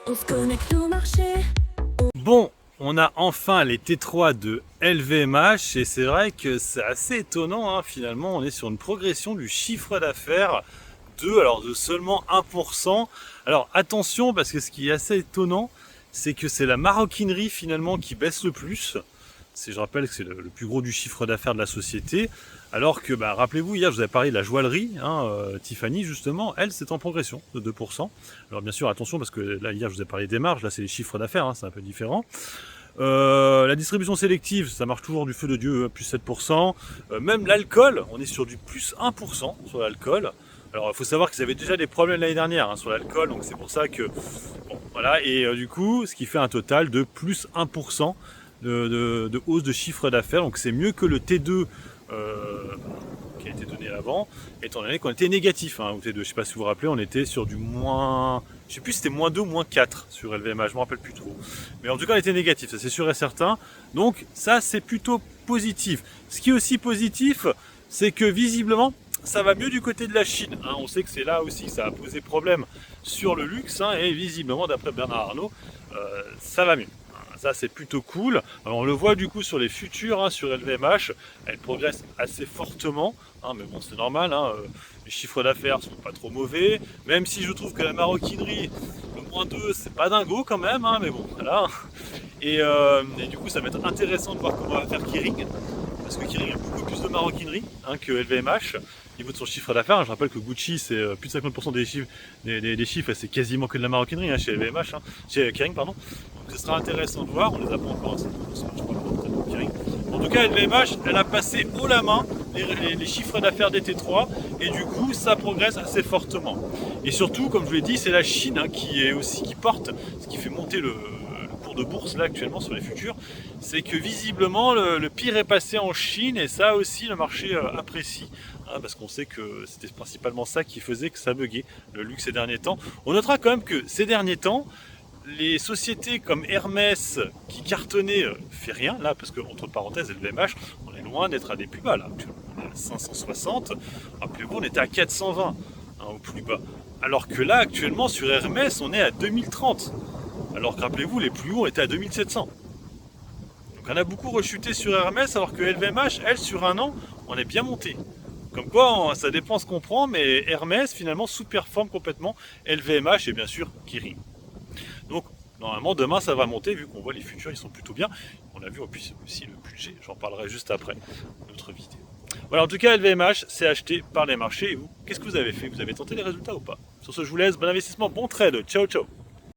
On se connecte au marché. Bon, on a enfin les T3 de LVMH et c'est vrai que c'est assez étonnant, hein, finalement on est sur une progression du chiffre d'affaires de seulement 1%. Alors attention parce que ce qui est assez étonnant, c'est que c'est la maroquinerie finalement qui baisse le plus. Je rappelle que c'est le plus gros du chiffre d'affaires de la société. Alors que, rappelez-vous, hier je vous avais parlé de la joaillerie, Tiffany justement, elle c'est en progression de 2%. Alors bien sûr attention parce que là hier je vous ai parlé des marges, là c'est les chiffres d'affaires, c'est un peu différent. La distribution sélective, ça marche toujours du feu de Dieu, plus 7%. Même l'alcool, on est sur du plus 1% sur l'alcool. Alors il faut savoir qu'ils avaient déjà des problèmes l'année dernière sur l'alcool, donc c'est pour ça que... Bon, voilà, et du coup, ce qui fait un total de plus 1% de hausse de chiffre d'affaires, donc c'est mieux que le T2 qui a été donné avant, étant donné qu'on était négatif, au T2, je ne sais pas si vous vous rappelez, on était sur du moins... Je sais plus si c'était moins 2 ou moins 4 sur LVMH, je me rappelle plus trop. Mais en tout cas, on était négatif, ça c'est sûr et certain. Donc ça, c'est plutôt positif. Ce qui est aussi positif, c'est que visiblement, ça va mieux du côté de la Chine. On sait que c'est là aussi que ça a posé problème sur le luxe, et visiblement, d'après Bernard Arnault, ça va mieux. Ça c'est plutôt cool. Alors, on le voit du coup sur les futurs, sur LVMH, elle progresse assez fortement, mais bon c'est normal, les chiffres d'affaires sont pas trop mauvais, même si je trouve que la maroquinerie, le moins 2 c'est pas dingo quand même, mais bon voilà. Et du coup ça va être intéressant de voir comment va faire Kering, parce que Kering a beaucoup plus de maroquinerie que LVMH au niveau de son chiffre d'affaires. Je rappelle que Gucci c'est plus de 50% des chiffres et c'est quasiment que de la maroquinerie chez LVMH, chez Kering pardon. Donc ce sera intéressant de voir, on les a pas encore assez je crois pas Kering. En tout cas LVMH elle a passé haut la main les chiffres d'affaires des T3 et du coup ça progresse assez fortement. Et surtout comme je vous l'ai dit c'est la Chine qui porte, ce qui fait monter le cours de bourse là actuellement sur les futurs, c'est que visiblement le pire est passé en Chine et ça aussi le marché apprécie. Parce qu'on sait que c'était principalement ça qui faisait que ça buguait le luxe ces derniers temps. On notera quand même que ces derniers temps, les sociétés comme Hermès qui cartonnaient fait rien là, parce que entre parenthèses LVMH, on est loin d'être à des plus bas là. On est à 560, rappelez-vous on était à 420 au plus bas. Alors que là actuellement sur Hermès on est à 2030. Alors que rappelez-vous les plus hauts on était à 2700. Donc on a beaucoup rechuté sur Hermès alors que LVMH, elle sur un an, on est bien monté. Comme quoi, ça dépend ce qu'on prend, mais Hermès finalement sous-performe complètement LVMH et bien sûr Kering. Donc normalement demain ça va monter vu qu'on voit les futurs ils sont plutôt bien. On a vu aussi le budget, j'en parlerai juste après notre vidéo. Voilà, en tout cas LVMH c'est acheté par les marchés et vous, qu'est-ce que vous avez fait? Vous avez tenté les résultats ou pas? Sur ce je vous laisse, bon investissement, bon trade, ciao ciao.